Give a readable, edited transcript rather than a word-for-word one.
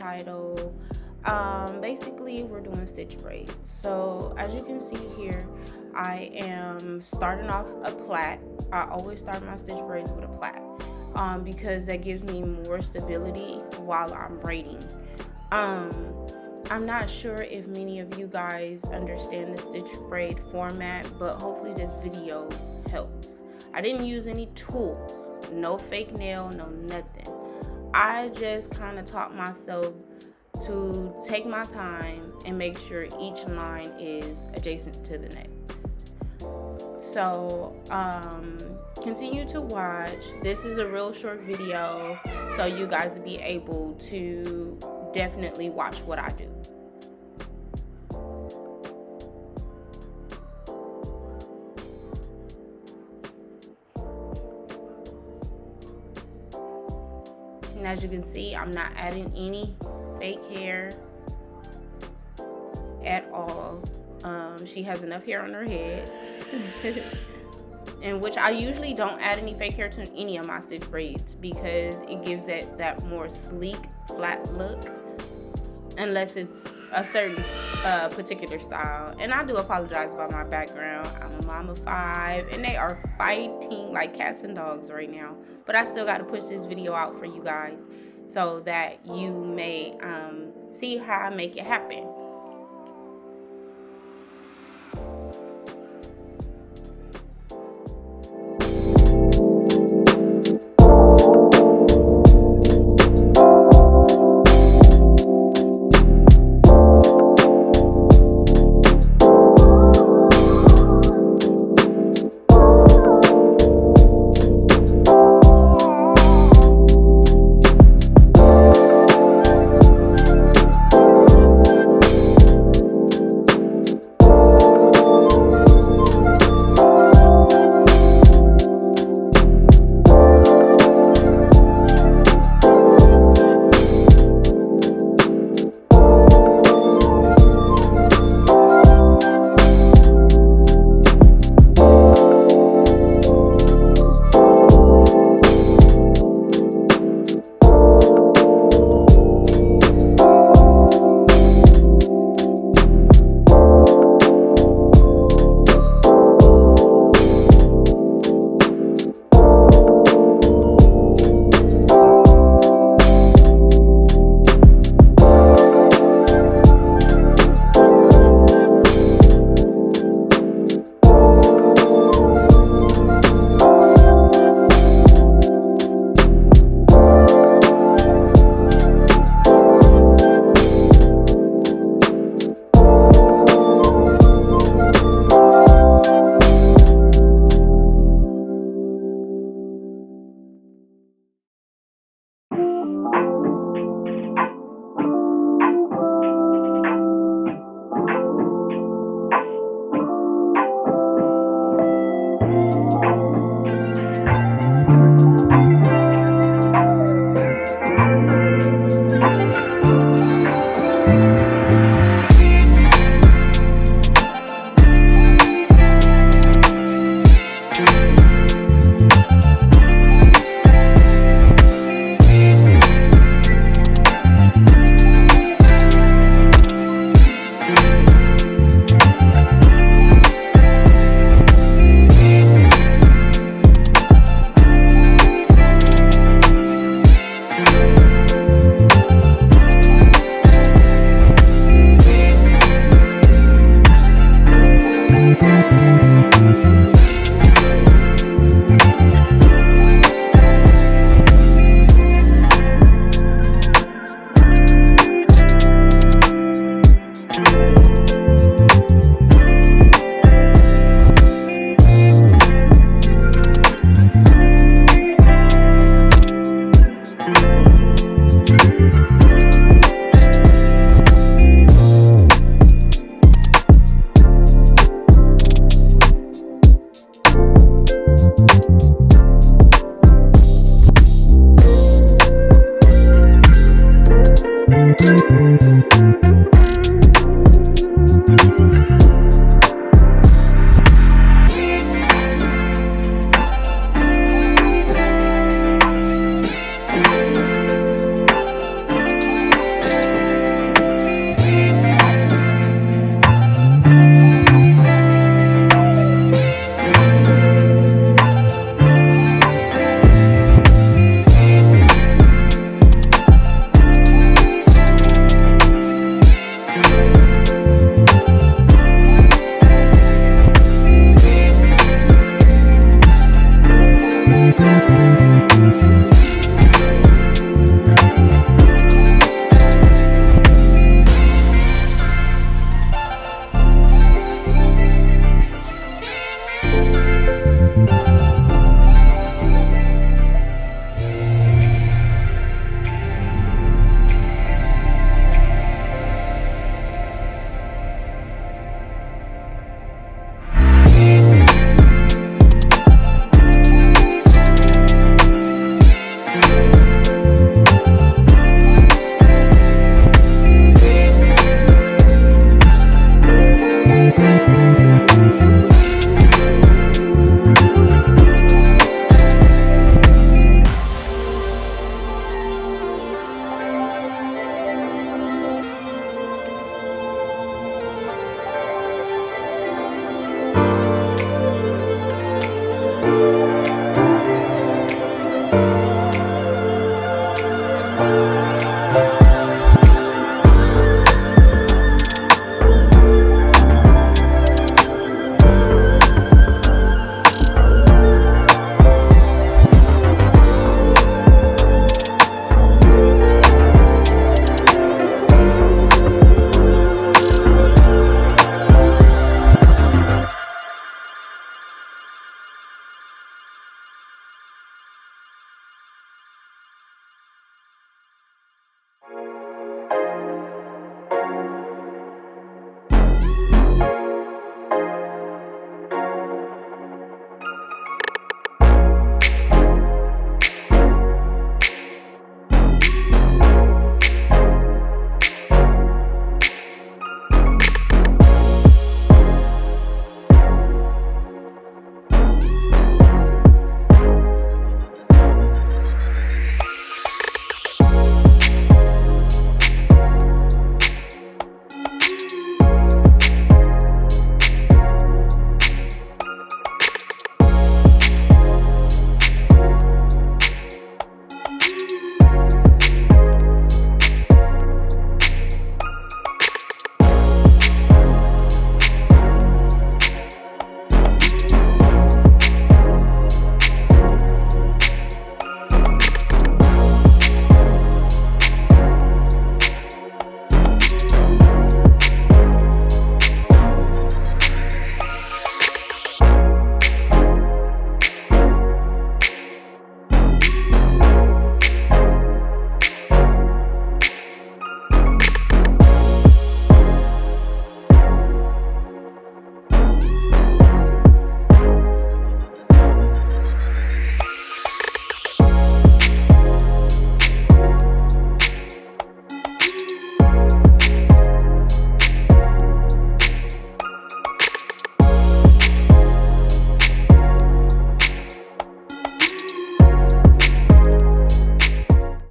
title. Basically we're doing stitch braids. So as you can see here, I am starting off a plait. I always start my stitch braids with a plait because that gives me more stability while I'm braiding. I'm not sure if many of you guys understand the stitch braid format, but hopefully this video helps. I didn't use any tools, no fake nail, no nothing. I just kind of taught myself to take my time and make sure each line is adjacent to the next. So continue to watch. This is a real short video, so you guys will be able to definitely watch what I do. And as you can see, I'm not adding any fake hair at all. She has enough hair on her head. In which I usually don't add any fake hair to any of my stitch braids because it gives it that more sleek, flat look, unless it's a certain particular style. And I do apologize about my background. I'm a mom of 5 and they are fighting like cats and dogs right now, but I still got to push this video out for you guys so that you may see how I make it happen.